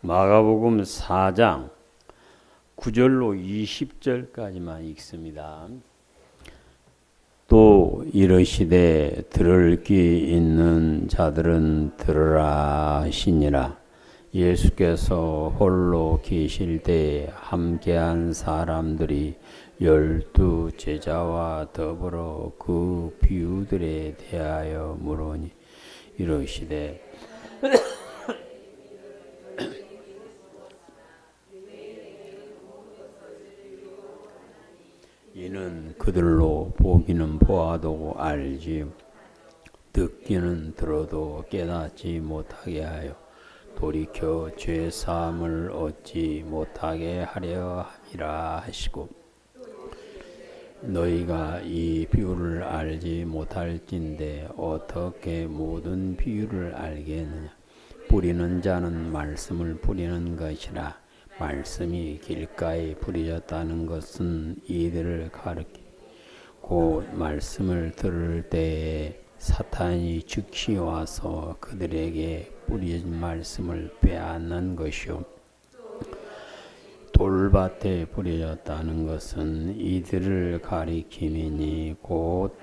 마가복음 4장 9절로 20절까지만 읽습니다. 또 이르시되 들을 귀 있는 자들은 들으라 하시니라. 예수께서 홀로 계실 때 함께한 사람들이 12 제자와 더불어 그 비유들에 대하여 물으니 이르시되 이는 그들로 보기는 보아도 알지 듣기는 들어도 깨닫지 못하게 하여 돌이켜 죄 사함을 얻지 못하게 하려 함이라 하시고, 너희가 이 비유를 알지 못할진대 어떻게 모든 비유를 알겠느냐. 뿌리는 자는 말씀을 뿌리는 것이라. 말씀이 길가에 뿌려졌다는 것은 이들을 가리키 곧 말씀을 들을 때에 사탄이 즉시 와서 그들에게 뿌려진 말씀을 빼앗는 것이요, 돌밭에 뿌려졌다는 것은 이들을 가리킴이니 곧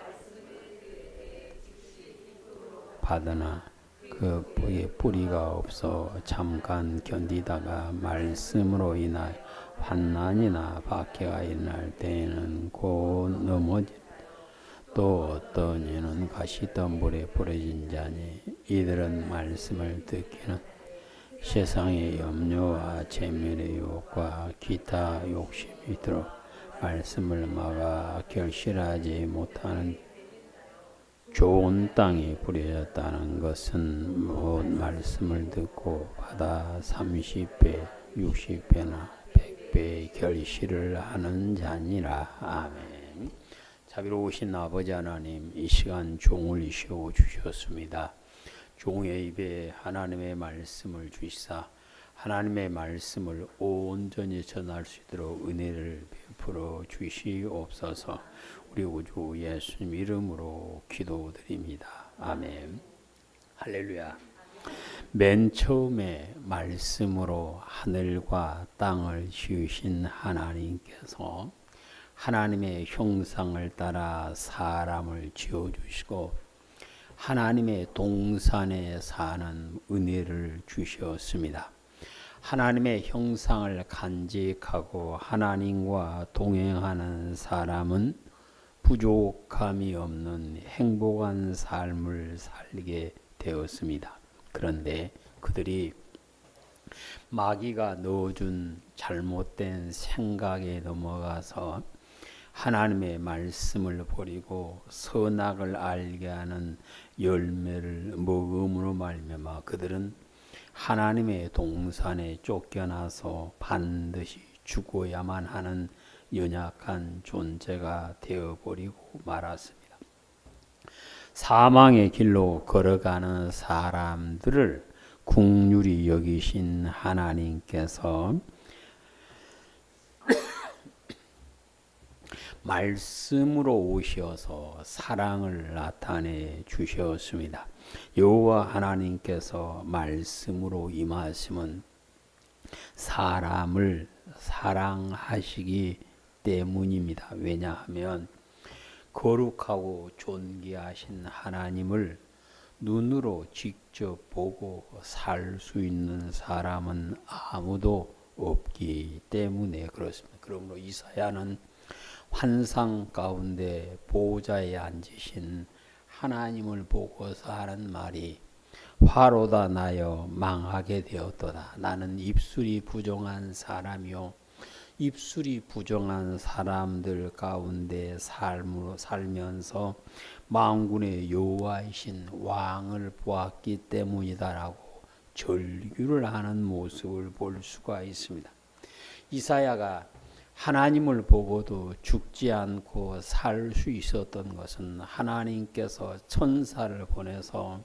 받으나 그 뿌리가 없어 잠깐 견디다가 말씀으로 인하여 환난이나 박해가 일어날 때에는 곧 넘어지. 또 어떤 이는 가시덤불에 뿌려진 자니 이들은 말씀을 듣기는 세상의 염려와 재물의 유혹과 기타 욕심이 들어 말씀을 막아 결실하지 못하는. 좋은 땅에 뿌려졌다는 것은 못 말씀을 듣고 받아 30배, 60배나 100배의 결실을 하는 자니라. 아멘. 자비로우신 아버지 하나님, 이 시간 종을 이시오 주셨습니다. 종의 입에 하나님의 말씀을 주시사 하나님의 말씀을 온전히 전할 수 있도록 은혜를 베풀어 주시옵소서. 우리 우주 예수님 이름으로 기도드립니다. 아멘. 할렐루야. 맨 처음에 말씀으로 하늘과 땅을 지으신 하나님께서 하나님의 형상을 따라 사람을 지어주시고 하나님의 동산에 사는 은혜를 주셨습니다. 하나님의 형상을 간직하고 하나님과 동행하는 사람은 부족함이 없는 행복한 삶을 살게 되었습니다. 그런데 그들이 마귀가 넣어준 잘못된 생각에 넘어가서 하나님의 말씀을 버리고 선악을 알게 하는 열매를 먹음으로 말미암아 그들은 하나님의 동산에 쫓겨나서 반드시 죽어야만 하는 연약한 존재가 되어버리고 말았습니다. 사망의 길로 걸어가는 사람들을 긍휼히 여기신 하나님께서 말씀으로 오셔서 사랑을 나타내 주셨습니다. 여호와 하나님께서 말씀으로 임하시면 사람을 사랑하시기 때문입니다. 왜냐하면 거룩하고 존귀하신 하나님을 눈으로 직접 보고 살 수 있는 사람은 아무도 없기 때문에 그렇습니다. 그러므로 이사야는 환상 가운데 보좌에 앉으신 하나님을 보고서 하는 말이 화로다 나여 망하게 되었도다. 나는 입술이 부정한 사람이요 입술이 부정한 사람들 가운데 살면서 만군의 여호와이신 왕을 보았기 때문이다라고 절규를 하는 모습을 볼 수가 있습니다. 이사야가 하나님을 보고도 죽지 않고 살 수 있었던 것은 하나님께서 천사를 보내서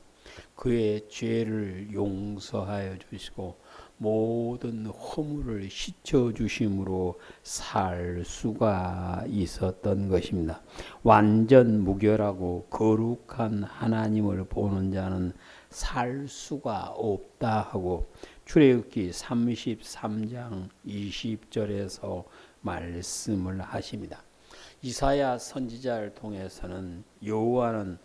그의 죄를 용서하여 주시고 모든 허물을 씻어 주심으로 살 수가 있었던 것입니다. 완전 무결하고 거룩한 하나님을 보는 자는 살 수가 없다 하고 출애굽기 33장 20절에서 말씀을 하십니다. 이사야 선지자를 통해서는 여호와는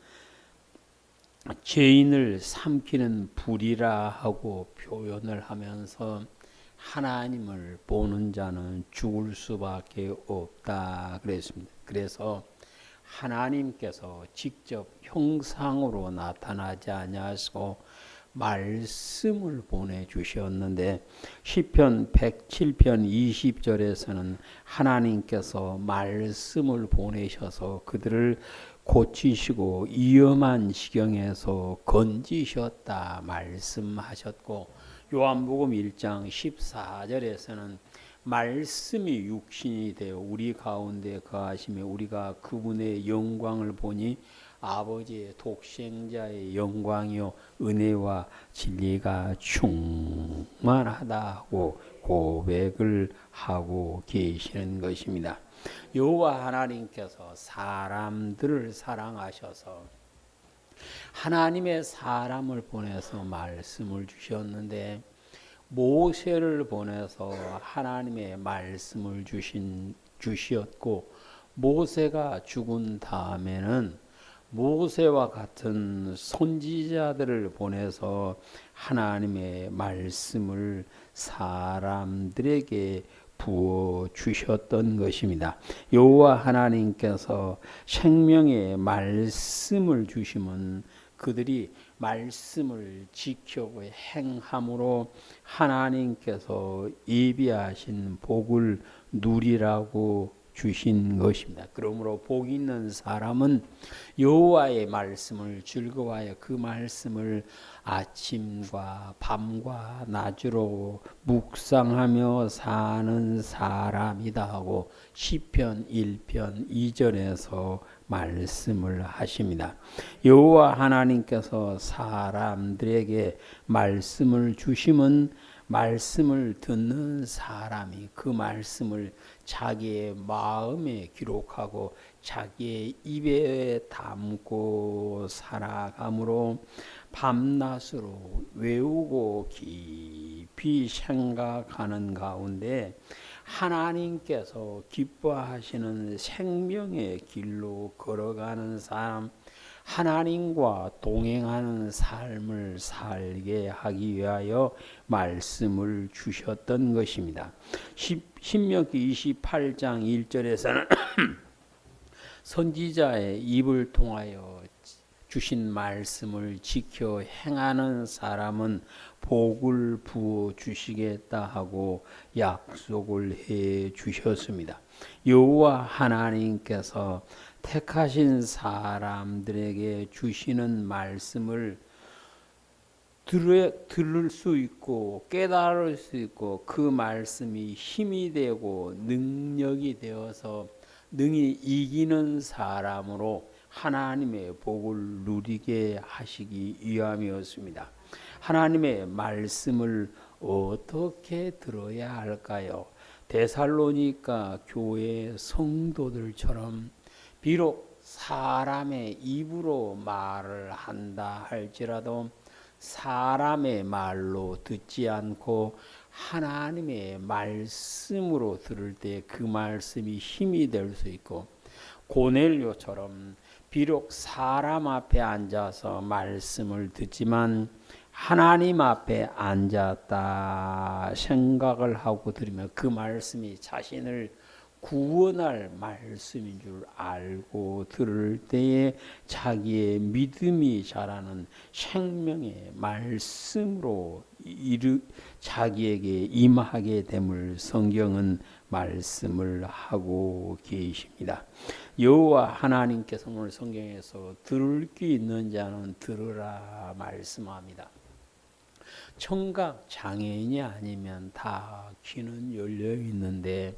죄인을 삼키는 불이라 하고 표현을 하면서 하나님을 보는 자는 죽을 수밖에 없다 그랬습니다. 그래서 하나님께서 직접 형상으로 나타나지 아니하시고 말씀을 보내주셨는데 시편 107편 20절에서는 하나님께서 말씀을 보내셔서 그들을 고치시고 위험한 시경에서 건지셨다 말씀하셨고 요한복음 1장 14절에서는 말씀이 육신이 되어 우리 가운데 거하시며 우리가 그분의 영광을 보니 아버지의 독생자의 영광이요 은혜와 진리가 충만하다고 고백을 하고 계시는 것입니다. 여호와 하나님께서 사람들을 사랑하셔서 하나님의 사람을 보내서 말씀을 주셨는데 모세를 보내서 하나님의 말씀을 주셨고 모세가 죽은 다음에는 모세와 같은 선지자들을 보내서 하나님의 말씀을 사람들에게 부어 주셨던 것입니다. 여호와 하나님께서 생명의 말씀을 주시면 그들이 말씀을 지키고 행함으로 하나님께서 예비하신 복을 누리라고 주신 것입니다. 그러므로 복 있는 사람은 여호와의 말씀을 즐거워하여 그 말씀을 아침과 밤과 낮으로 묵상하며 사는 사람이다 하고 시편 1편 2절에서 말씀을 하십니다. 여호와 하나님께서 사람들에게 말씀을 주심은 말씀을 듣는 사람이 그 말씀을 자기의 마음에 기록하고 자기의 입에 담고 살아감으로 밤낮으로 외우고 깊이 생각하는 가운데 하나님께서 기뻐하시는 생명의 길로 걸어가는 사람, 하나님과 동행하는 삶을 살게 하기 위하여 말씀을 주셨던 것입니다. 신명기 28장 1절에서는 선지자의 입을 통하여 주신 말씀을 지켜 행하는 사람은 복을 부어 주시겠다 하고 약속을 해 주셨습니다. 여호와 하나님께서 택하신 사람들에게 주시는 말씀을 들을 수 있고 깨달을 수 있고 그 말씀이 힘이 되고 능력이 되어서 능히 이기는 사람으로 하나님의 복을 누리게 하시기 위함이었습니다. 하나님의 말씀을 어떻게 들어야 할까요? 데살로니가 교회 성도들처럼 비록 사람의 입으로 말을 한다 할지라도 사람의 말로 듣지 않고 하나님의 말씀으로 들을 때 그 말씀이 힘이 될 수 있고 고넬료처럼 비록 사람 앞에 앉아서 말씀을 듣지만 하나님 앞에 앉았다 생각을 하고 들으면 그 말씀이 자신을 구원할 말씀인 줄 알고 들을 때에 자기의 믿음이 자라는 생명의 말씀으로 자기에게 임하게 됨을 성경은 말씀을 하고 계십니다. 여호와 하나님께서 오늘 성경에서 들을 귀 있는 자는 들으라 말씀합니다. 청각 장애인이 아니면 다 귀는 열려 있는데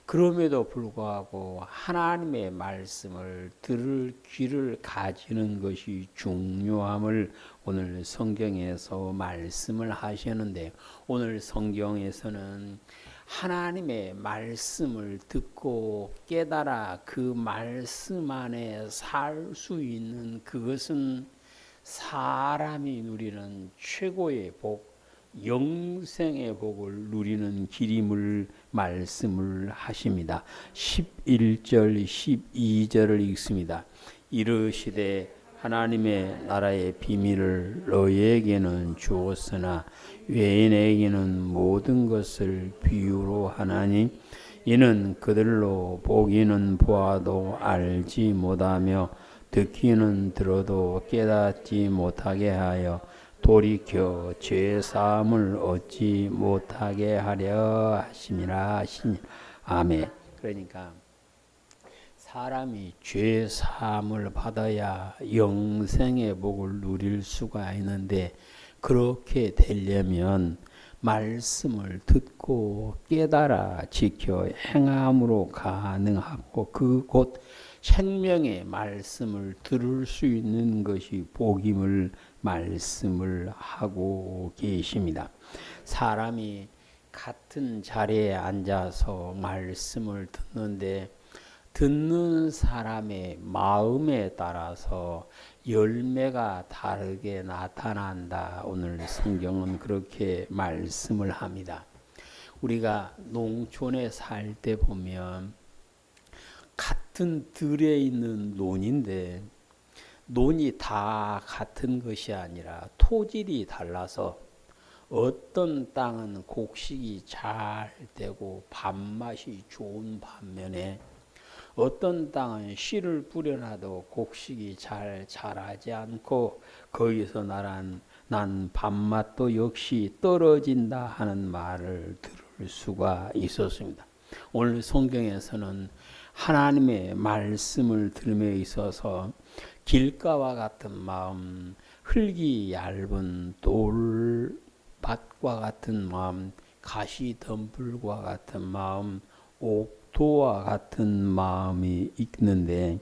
그럼에도 불구하고 하나님의 말씀을 들을 귀를 가지는 것이 중요함을 오늘 성경에서 말씀을 하시는데, 오늘 성경에서는 하나님의 말씀을 듣고 깨달아 그 말씀 안에 살 수 있는 그것은 사람이 누리는 최고의 복, 영생의 복을 누리는 길임을 말씀을 하십니다. 11절 12절을 읽습니다. 이르시되 하나님의 나라의 비밀을 너희에게는 주었으나 외인에게는 모든 것을 비유로 하나니 이는 그들로 보기는 보아도 알지 못하며 듣기는 들어도 깨닫지 못하게 하여 돌이켜 죄 사함을 얻지 못하게 하려 하심이라 하시니. 아멘. 그러니까 사람이 죄 사함을 받아야 영생의 복을 누릴 수가 있는데, 그렇게 되려면 말씀을 듣고 깨달아 지켜 행함으로 가능하고, 그곳 생명의 말씀을 들을 수 있는 것이 복임을 말씀을 하고 계십니다. 사람이 같은 자리에 앉아서 말씀을 듣는데, 듣는 사람의 마음에 따라서 열매가 다르게 나타난다. 오늘 성경은 그렇게 말씀을 합니다. 우리가 농촌에 살 때 보면 같은 들에 있는 논인데, 논이 다 같은 것이 아니라 토질이 달라서 어떤 땅은 곡식이 잘 되고 밥맛이 좋은 반면에 어떤 땅은 씨를 뿌려놔도 곡식이 잘 자라지 않고 거기서 난 밥맛도 역시 떨어진다 하는 말을 들을 수가 있었습니다. 오늘 성경에서는 하나님의 말씀을 들음에 있어서 길가와 같은 마음, 흙이 얇은 돌밭과 같은 마음, 가시덤불과 같은 마음, 옥토와 같은 마음이 있는데,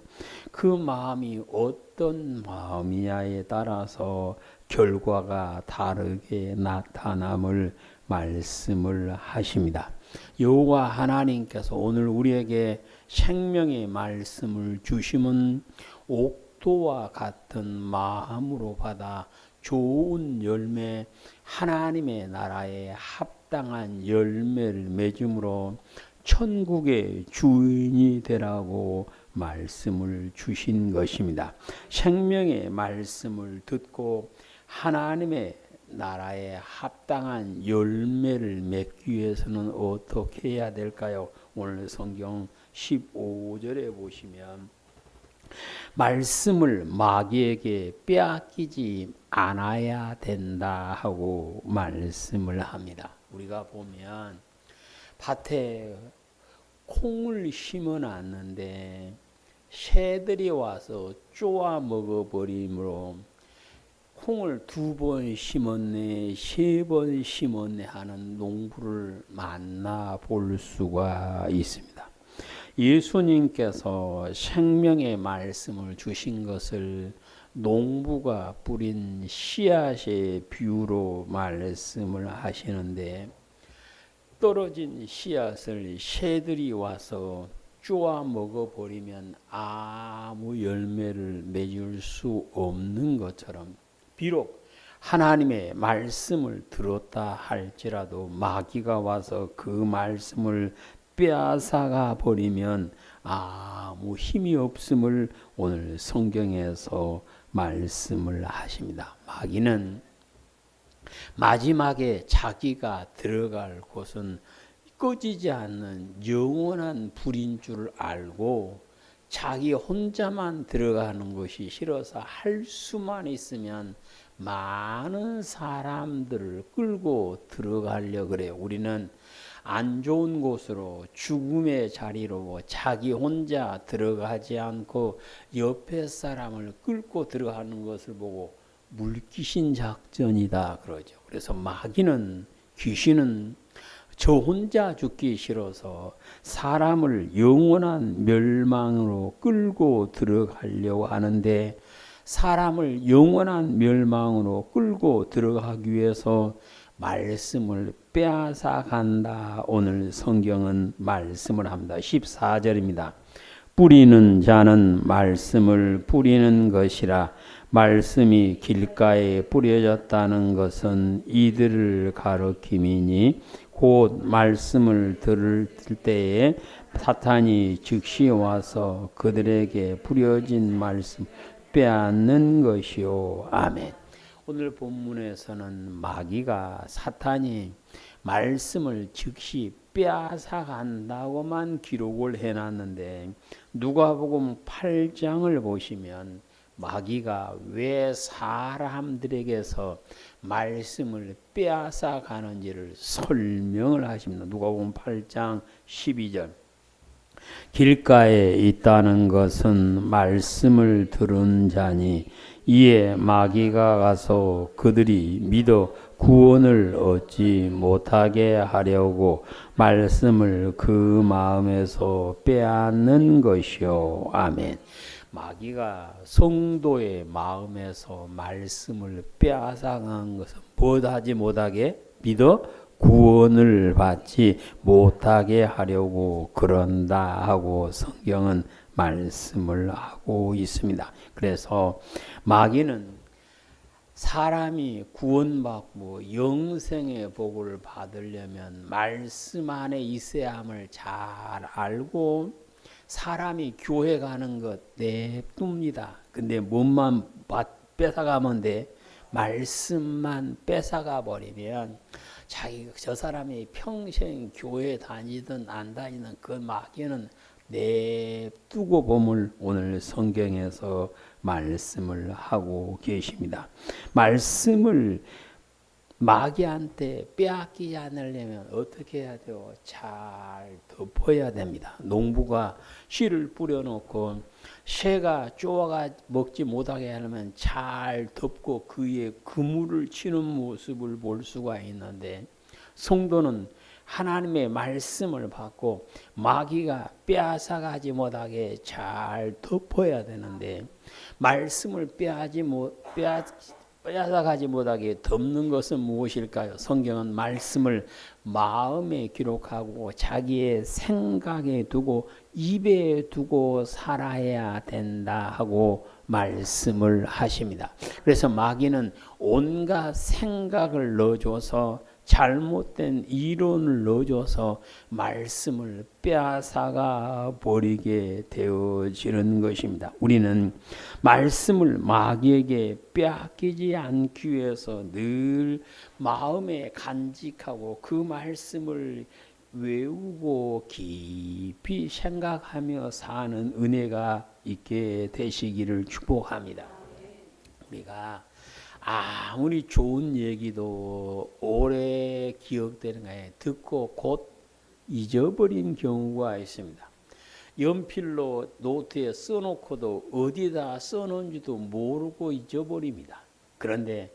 그 마음이 어떤 마음이냐에 따라서 결과가 다르게 나타남을 말씀을 하십니다. 여호와 하나님께서 오늘 우리에게 생명의 말씀을 주심은 옥토와 같은 마음으로 받아 좋은 열매, 하나님의 나라에 합당한 열매를 맺음으로 천국의 주인이 되라고 말씀을 주신 것입니다. 생명의 말씀을 듣고 하나님의 나라에 합당한 열매를 맺기 위해서는 어떻게 해야 될까요? 오늘 성경 15절에 보시면 말씀을 마귀에게 빼앗기지 않아야 된다 하고 말씀을 합니다. 우리가 보면 밭에 콩을 심어놨는데 새들이 와서 쪼아 먹어버리므로 콩을 2번 심었네, 3번 심었네 하는 농부를 만나볼 수가 있습니다. 예수님께서 생명의 말씀을 주신 것을 농부가 뿌린 씨앗의 비유로 말씀을 하시는데, 떨어진 씨앗을 새들이 와서 쪼아 먹어버리면 아무 열매를 맺을 수 없는 것처럼, 비록 하나님의 말씀을 들었다 할지라도 마귀가 와서 그 말씀을 빼앗아가 버리면 아무 힘이 없음을 오늘 성경에서 말씀을 하십니다. 마귀는 마지막에 자기가 들어갈 곳은 꺼지지 않는 영원한 불인 줄 알고 자기 혼자만 들어가는 것이 싫어서 할 수만 있으면 많은 사람들을 끌고 들어가려고 그래요. 우리는 안 좋은 곳으로, 죽음의 자리로 자기 혼자 들어가지 않고 옆에 사람을 끌고 들어가는 것을 보고 물귀신 작전이다 그러죠. 그래서 마귀는, 귀신은 저 혼자 죽기 싫어서 사람을 영원한 멸망으로 끌고 들어가려고 하는데, 사람을 영원한 멸망으로 끌고 들어가기 위해서 말씀을 빼앗아 간다. 오늘 성경은 말씀을 합니다. 14절입니다. 뿌리는 자는 말씀을 뿌리는 것이라. 말씀이 길가에 뿌려졌다는 것은 이들을 가리킴이니 곧 말씀을 들을 때에 사탄이 즉시 와서 그들에게 뿌려진 말씀 빼앗는 것이요. 아멘. 오늘 본문에서는 마귀가, 사탄이 말씀을 즉시 빼앗아 간다고만 기록을 해놨는데, 누가복음 8장을 보시면 마귀가 왜 사람들에게서 말씀을 빼앗아 가는지를 설명을 하십니다. 누가복음 8장 12절. 길가에 있다는 것은 말씀을 들은 자니 이에 마귀가 가서 그들이 믿어 구원을 얻지 못하게 하려고 말씀을 그 마음에서 빼앗는 것이요. 아멘. 마귀가 성도의 마음에서 말씀을 빼앗아간 것은 무엇하지 못하게? 믿어 구원을 받지 못하게 하려고 그런다 하고 성경은 말씀을 하고 있습니다. 그래서 마귀는 사람이 구원받고 영생의 복을 받으려면 말씀 안에 있어야 함을 잘 알고, 사람이 교회 가는 것 냅둡니다. 근데 몸만 뺏어가면 돼. 말씀만 뺏어가 버리면 저 사람이 평생 교회 다니든 안 다니든 그 마귀는 냅두고 보면 오늘 성경에서 말씀을 하고 계십니다. 말씀을 마귀한테 빼앗기지 않으려면 어떻게 해야 돼요? 잘 덮어야 됩니다. 농부가 씨를 뿌려놓고 새가 쪼아가 먹지 못하게 하려면 잘 덮고 그에 그물을 치는 모습을 볼 수가 있는데, 성도는 하나님의 말씀을 받고 마귀가 빼앗아가지 못하게 잘 덮어야 되는데, 말씀을 빼앗아가지 못하게 덮는 것은 무엇일까요? 성경은 말씀을 마음에 기록하고 자기의 생각에 두고 입에 두고 살아야 된다 하고 말씀을 하십니다. 그래서 마귀는 온갖 생각을 넣어줘서, 잘못된 이론을 넣어줘서 말씀을 빼앗아가 버리게 되어지는 것입니다. 우리는 말씀을 마귀에게 빼앗기지 않기 위해서 늘 마음에 간직하고 그 말씀을 외우고 깊이 생각하며 사는 은혜가 있게 되시기를 축복합니다. 우리가 아무리 좋은 얘기도 오래 기억되는 거에 듣고 곧 잊어버린 경우가 있습니다. 연필로 노트에 써놓고도 어디다 써놓은지도 모르고 잊어버립니다. 그런데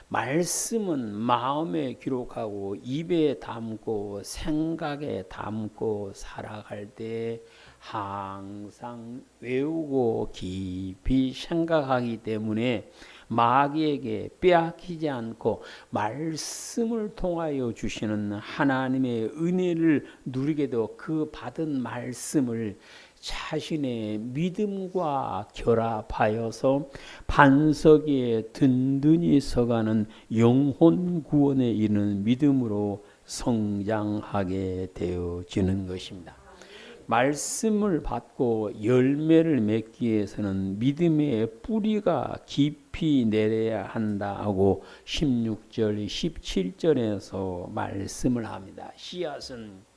말씀은 마음에 기록하고 입에 담고 생각에 담고 살아갈 때 항상 외우고 깊이 생각하기 때문에 마귀에게 빼앗기지 않고 말씀을 통하여 주시는 하나님의 은혜를 누리게 되어 그 받은 말씀을 자신의 믿음과 결합하여서 반석 위에 든든히 서가는 영혼 구원에 이르는 믿음으로 성장하게 되어지는 것입니다. 말씀을 받고 열매를 맺기 위해서는 믿음의 뿌리가 깊이 내려야 한다 하고 16절, 17절에서 말씀을 합니다. 씨앗은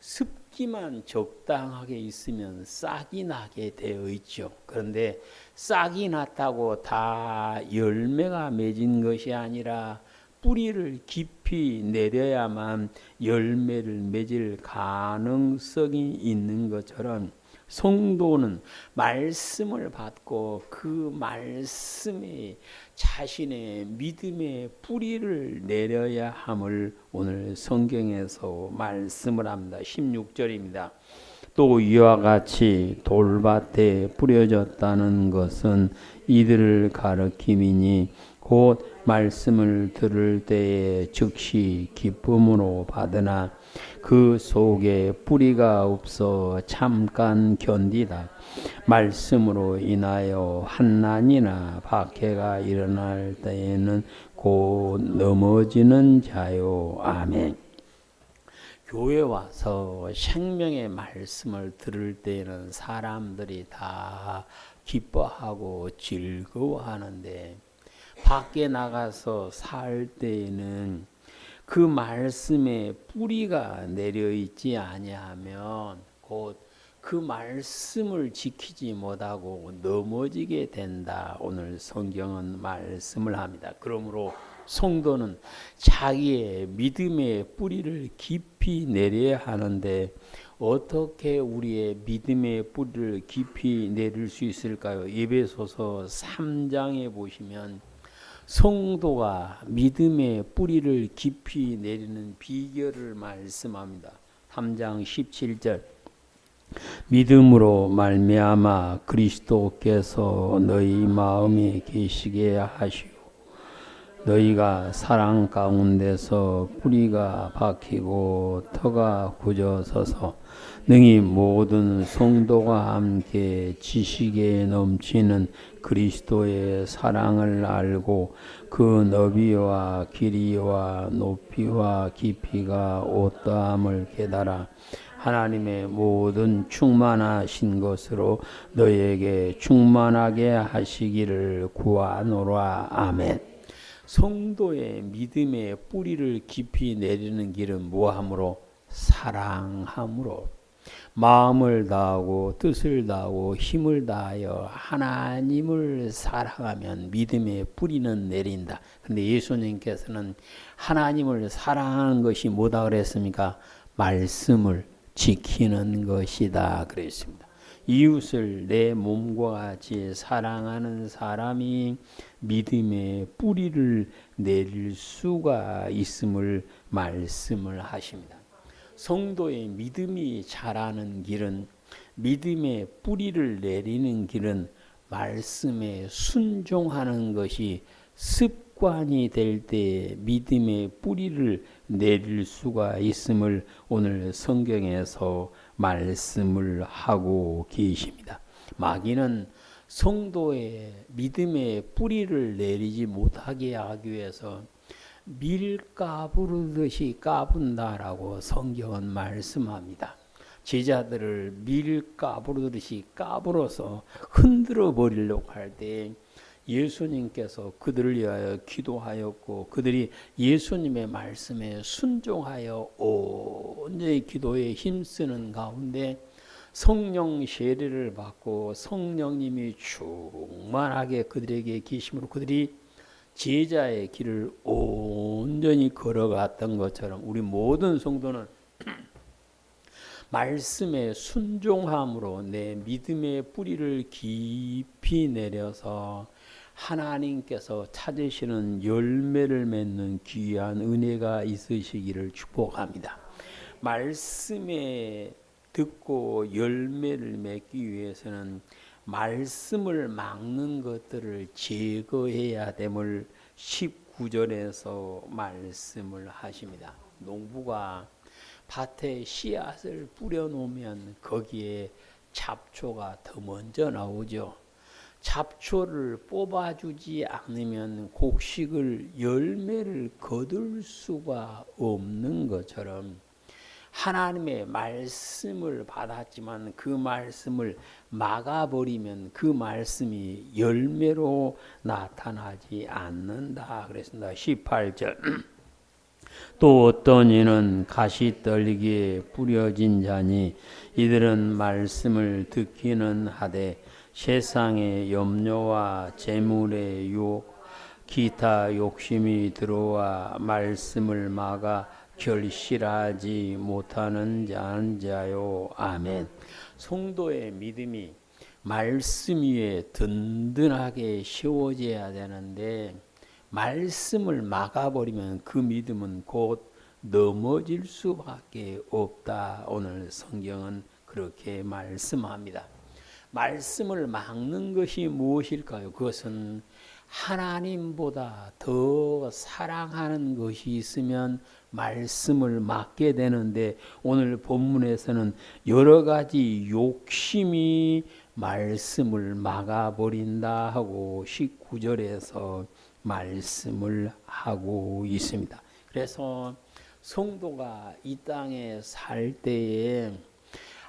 습기만 적당하게 있으면 싹이 나게 되어 있죠. 그런데 싹이 났다고 다 열매가 맺은 것이 아니라 뿌리를 깊이 내려야만 열매를 맺을 가능성이 있는 것처럼 성도는 말씀을 받고 그 말씀에 자신의 믿음의 뿌리를 내려야 함을 오늘 성경에서 말씀을 합니다. 16절입니다. 또 이와 같이 돌밭에 뿌려졌다는 것은 이들을 가리킴이니 곧 말씀을 들을 때에 즉시 기쁨으로 받으나 그 속에 뿌리가 없어 잠깐 견디다 말씀으로 인하여 환난이나 박해가 일어날 때에는 곧 넘어지는 자요. 아멘. 교회 와서 생명의 말씀을 들을 때에는 사람들이 다 기뻐하고 즐거워하는데 밖에 나가서 살 때에는 그 말씀에 뿌리가 내려 있지 아니하면 곧 그 말씀을 지키지 못하고 넘어지게 된다. 오늘 성경은 말씀을 합니다. 그러므로 성도는 자기의 믿음의 뿌리를 깊이 내려야 하는데 어떻게 우리의 믿음의 뿌리를 깊이 내릴 수 있을까요? 에베소서 3장에 보시면 성도가 믿음의 뿌리를 깊이 내리는 비결을 말씀합니다. 3장 17절 믿음으로 말미암아 그리스도께서 너희 마음에 계시게 하시오 너희가 사랑 가운데서 뿌리가 박히고 터가 굳어서서 능히 모든 성도가 함께 지식에 넘치는 그리스도의 사랑을 알고 그 너비와 길이와 높이와 깊이가 어떠함을 깨달아 하나님의 모든 충만하신 것으로 너희에게 충만하게 하시기를 구하노라. 아멘. 성도의 믿음의 뿌리를 깊이 내리는 길은 무함으로? 사랑함으로. 마음을 다하고 뜻을 다하고 힘을 다하여 하나님을 사랑하면 믿음의 뿌리는 내린다. 근데 예수님께서는 하나님을 사랑하는 것이 뭐다 그랬습니까? 말씀을 지키는 것이다 그랬습니다. 이웃을 내 몸과 같이 사랑하는 사람이 믿음의 뿌리를 내릴 수가 있음을 말씀을 하십니다. 성도의 믿음이 자라는 길은 믿음의 뿌리를 내리는 길은 말씀에 순종하는 것이 습관이 될 때 믿음의 뿌리를 내릴 수가 있음을 오늘 성경에서 말씀을 하고 계십니다. 마귀는 성도의 믿음의 뿌리를 내리지 못하게 하기 위해서 밀 까부르듯이 까분다라고 성경은 말씀합니다. 제자들을 밀 까부르듯이 까불어서 흔들어 버리려고 할 때 예수님께서 그들을 위하여 기도하였고 그들이 예수님의 말씀에 순종하여 온전히 기도에 힘쓰는 가운데 성령 세례를 받고 성령님이 충만하게 그들에게 계심으로 그들이 제자의 길을 온전히 걸어갔던 것처럼 우리 모든 성도는 말씀에 순종함으로 내 믿음의 뿌리를 깊이 내려서 하나님께서 찾으시는 열매를 맺는 귀한 은혜가 있으시기를 축복합니다. 말씀에 듣고 열매를 맺기 위해서는 말씀을 막는 것들을 제거해야 됨을 19절에서 말씀을 하십니다. 농부가 밭에 씨앗을 뿌려놓으면 거기에 잡초가 더 먼저 나오죠. 잡초를 뽑아주지 않으면 곡식을 열매를 거둘 수가 없는 것처럼 하나님의 말씀을 받았지만 그 말씀을 막아버리면 그 말씀이 열매로 나타나지 않는다 그랬습니다. 18절 또 어떤 이는 가시떨기에 뿌려진 자니 이들은 말씀을 듣기는 하되 세상의 염려와 재물의 유혹 기타 욕심이 들어와 말씀을 막아 결실하지 못하는 자요. 아멘. 성도의 믿음이 말씀 위에 든든하게 세워져야 되는데 말씀을 막아버리면 그 믿음은 곧 넘어질 수밖에 없다. 오늘 성경은 그렇게 말씀합니다. 말씀을 막는 것이 무엇일까요? 그것은 하나님보다 더 사랑하는 것이 있으면 말씀을 막게 되는데 오늘 본문에서는 여러 가지 욕심이 말씀을 막아버린다 하고 19절에서 말씀을 하고 있습니다. 그래서 성도가 이 땅에 살 때에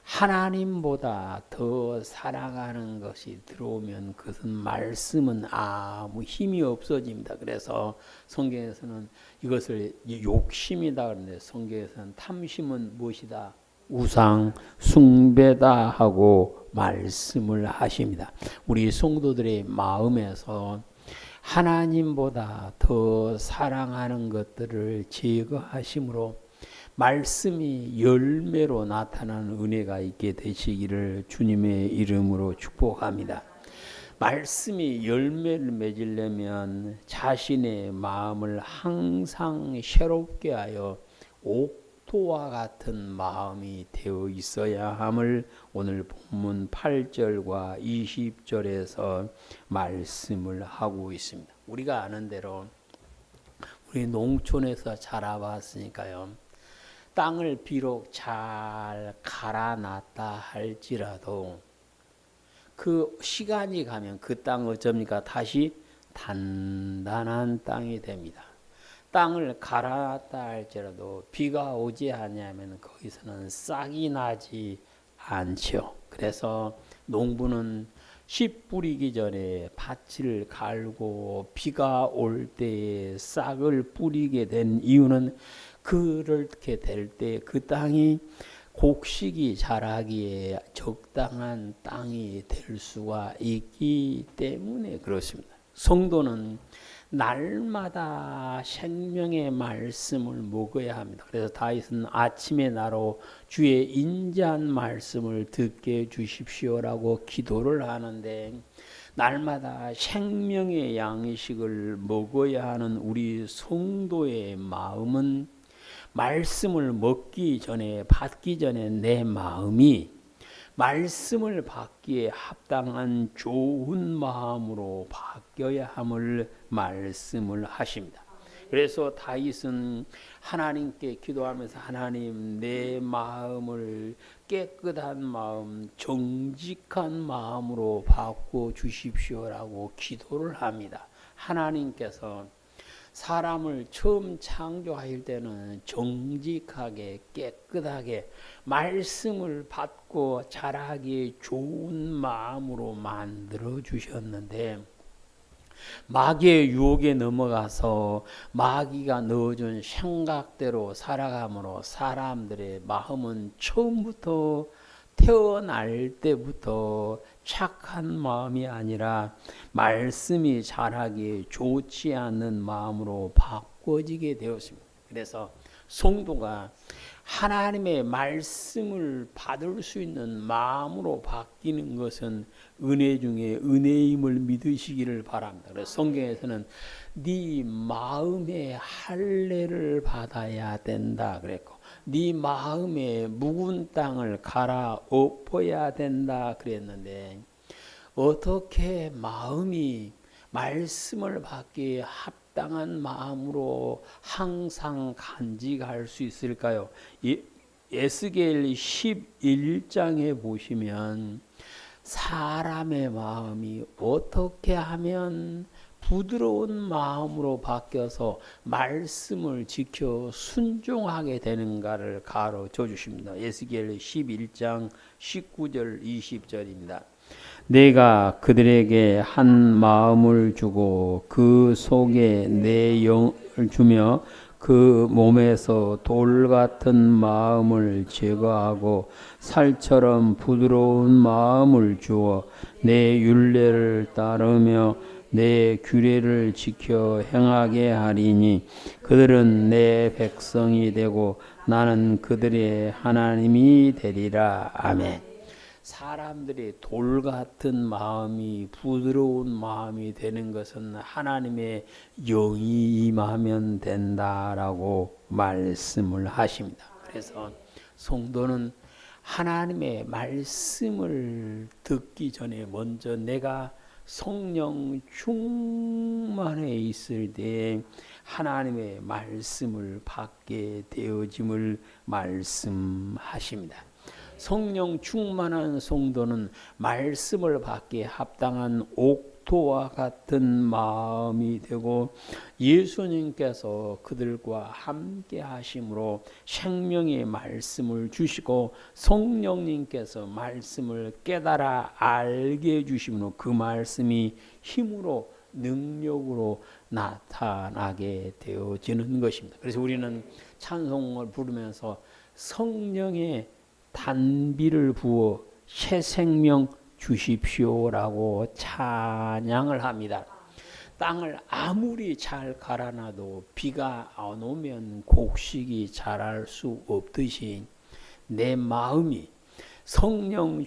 하나님보다 더 사랑하는 것이 들어오면 그것은 말씀은 아무 힘이 없어집니다. 그래서 성경에서는 이것을 욕심이다 그러는데 성경에서는 탐심은 무엇이다? 우상 숭배다 하고 말씀을 하십니다. 우리 성도들의 마음에서 하나님보다 더 사랑하는 것들을 제거하심으로 말씀이 열매로 나타나는 은혜가 있게 되시기를 주님의 이름으로 축복합니다. 말씀이 열매를 맺으려면 자신의 마음을 항상 새롭게 하여 옥토와 같은 마음이 되어 있어야 함을 오늘 본문 8절과 20절에서 말씀을 하고 있습니다. 우리가 아는 대로 우리 농촌에서 자라봤으니까요. 땅을 비록 잘 갈아놨다 할지라도 그 시간이 가면 그 땅 어쩝니까? 다시 단단한 땅이 됩니다. 땅을 갈아놨다 할지라도 비가 오지 않으면 거기서는 싹이 나지 않죠. 그래서 농부는 씨 뿌리기 전에 밭을 갈고 비가 올 때에 싹을 뿌리게 된 이유는 그렇게 될 때 그 땅이 곡식이 자라기에 적당한 땅이 될 수가 있기 때문에 그렇습니다. 성도는 날마다 생명의 말씀을 먹어야 합니다. 그래서 다윗은 아침에 나로 주의 인자한 말씀을 듣게 해주십시오라고 기도를 하는데 날마다 생명의 양식을 먹어야 하는 우리 성도의 마음은 말씀을 먹기 전에 받기 전에 내 마음이 말씀을 받기에 합당한 좋은 마음으로 바뀌어야 함을 말씀을 하십니다. 그래서 다윗은 하나님께 기도하면서 하나님 내 마음을 깨끗한 마음 정직한 마음으로 바꿔 주십시오라고 기도를 합니다. 하나님께서 사람을 처음 창조할 때는 정직하게 깨끗하게 말씀을 받고 자라기에 좋은 마음으로 만들어 주셨는데 마귀의 유혹에 넘어가서 마귀가 넣어준 생각대로 살아감으로 사람들의 마음은 처음부터 태어날 때부터 착한 마음이 아니라 말씀이 자라기에 좋지 않는 마음으로 바꿔지게 되었습니다. 그래서 성도가 하나님의 말씀을 받을 수 있는 마음으로 바뀌는 것은 은혜 중에 은혜임을 믿으시기를 바랍니다. 그래서 성경에서는 네 마음의 할례를 받아야 된다 그랬고 네 마음의 묵은 땅을 갈아 엎어야 된다 그랬는데 어떻게 마음이 말씀을 받기에 합당한 마음으로 항상 간직할 수 있을까요? 에스겔 11장에 보시면 사람의 마음이 어떻게 하면 부드러운 마음으로 바뀌어서 말씀을 지켜 순종하게 되는가를 가르쳐 주십니다. 에스겔 11장 19절 20절입니다. 내가 그들에게 한 마음을 주고 그 속에 내 영을 주며 그 몸에서 돌 같은 마음을 제거하고 살처럼 부드러운 마음을 주어 내 율례를 따르며 내 규례를 지켜 행하게 하리니 그들은 내 백성이 되고 나는 그들의 하나님이 되리라. 아멘. 사람들이 돌 같은 마음이 부드러운 마음이 되는 것은 하나님의 영이 임하면 된다라고 말씀을 하십니다. 그래서 성도는 하나님의 말씀을 듣기 전에 먼저 내가 성령 충만해 있을 때 하나님의 말씀을 받게 되어짐을 말씀하십니다. 성령 충만한 성도는 말씀을 받기에 합당한 옥토와 같은 마음이 되고 예수님께서 그들과 함께 하심으로 생명의 말씀을 주시고 성령님께서 말씀을 깨달아 알게 해주심으로 그 말씀이 힘으로 능력으로 나타나게 되어지는 것입니다. 그래서 우리는 찬송을 부르면서 성령의 단비를 부어 새 생명 주십시오라고 찬양을 합니다. 땅을 아무리 잘 갈아놔도 비가 안 오면 곡식이 자랄 수 없듯이 내 마음이 성령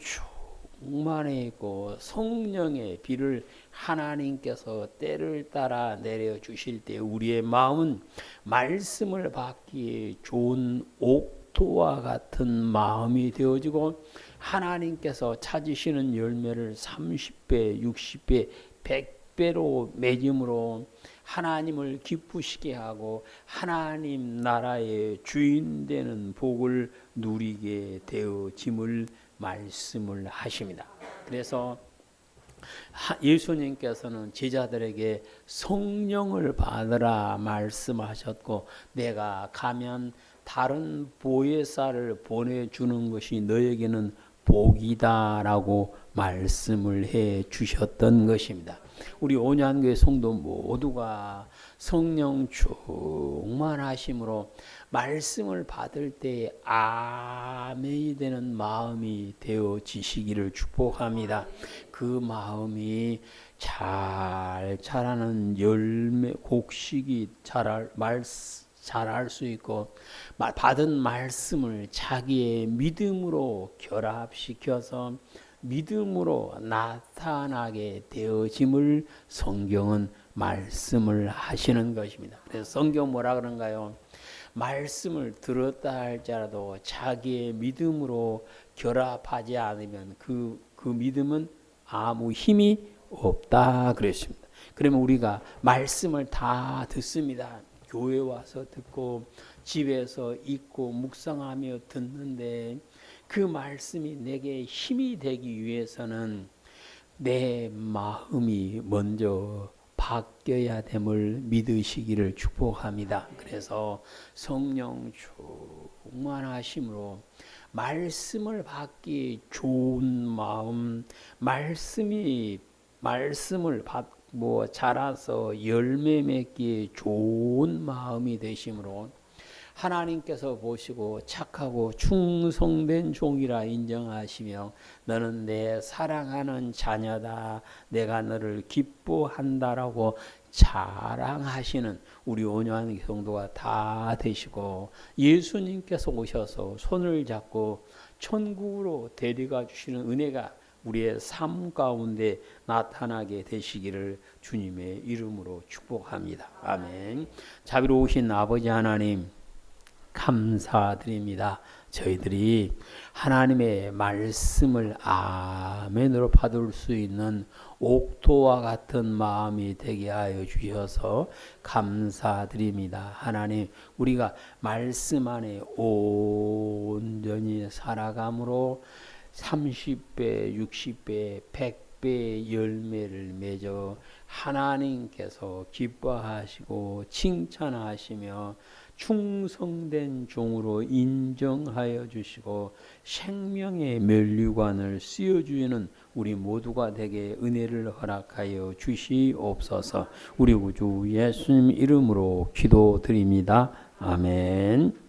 충만해 있고 성령의 비를 하나님께서 때를 따라 내려주실 때 우리의 마음은 말씀을 받기에 좋은 옥토와 같은 마음이 되어지고 하나님께서 찾으시는 열매를 30배, 60배, 100배로 맺음으로 하나님을 기쁘시게 하고 하나님 나라의 주인 되는 복을 누리게 되어짐을 말씀을 하십니다. 그래서 예수님께서는 제자들에게 성령을 받으라 말씀하셨고 내가 가면 다른 보혜사를 보내주는 것이 너에게는 복이다라고 말씀을 해 주셨던 것입니다. 우리 온양교회 성도 모두가 성령 충만하심으로 말씀을 받을 때 아멘이 되는 마음이 되어지시기를 축복합니다. 그 마음이 잘 자라는 열매 곡식이 자랄 수 있고 받은 말씀을 자기의 믿음으로 결합시켜서 믿음으로 나타나게 되어짐을 성경은 말씀을 하시는 것입니다. 그래서 성경 뭐라 그런가요? 말씀을 들었다 할지라도 자기의 믿음으로 결합하지 않으면 그 믿음은 아무 힘이 없다 그랬습니다. 그러면 우리가 말씀을 다 듣습니다. 교회 와서 듣고 집에서 읽고 묵상하며 듣는데 그 말씀이 내게 힘이 되기 위해서는 내 마음이 먼저 바뀌어야 됨을 믿으시기를 축복합니다. 그래서 성령 충만하심으로 말씀을 받기 좋은 마음, 말씀을 자라서 열매 맺기에 좋은 마음이 되심으로 하나님께서 보시고 착하고 충성된 종이라 인정하시며 너는 내 사랑하는 자녀다 내가 너를 기뻐한다라고 자랑하시는 우리 온유한 성도가 다 되시고 예수님께서 오셔서 손을 잡고 천국으로 데려가 주시는 은혜가 우리의 삶 가운데 나타나게 되시기를 주님의 이름으로 축복합니다. 아멘. 자비로우신 아버지 하나님 감사드립니다. 저희들이 하나님의 말씀을 아멘으로 받을 수 있는 옥토와 같은 마음이 되게 하여 주셔서 감사드립니다. 하나님, 우리가 말씀 안에 온전히 살아감으로 30배, 60배, 100배의 열매를 맺어 하나님께서 기뻐하시고 칭찬하시며 충성된 종으로 인정하여 주시고 생명의 면류관을 씌워주는 우리 모두가 되게 은혜를 허락하여 주시옵소서. 우리 구주 예수님 이름으로 기도드립니다. 아멘.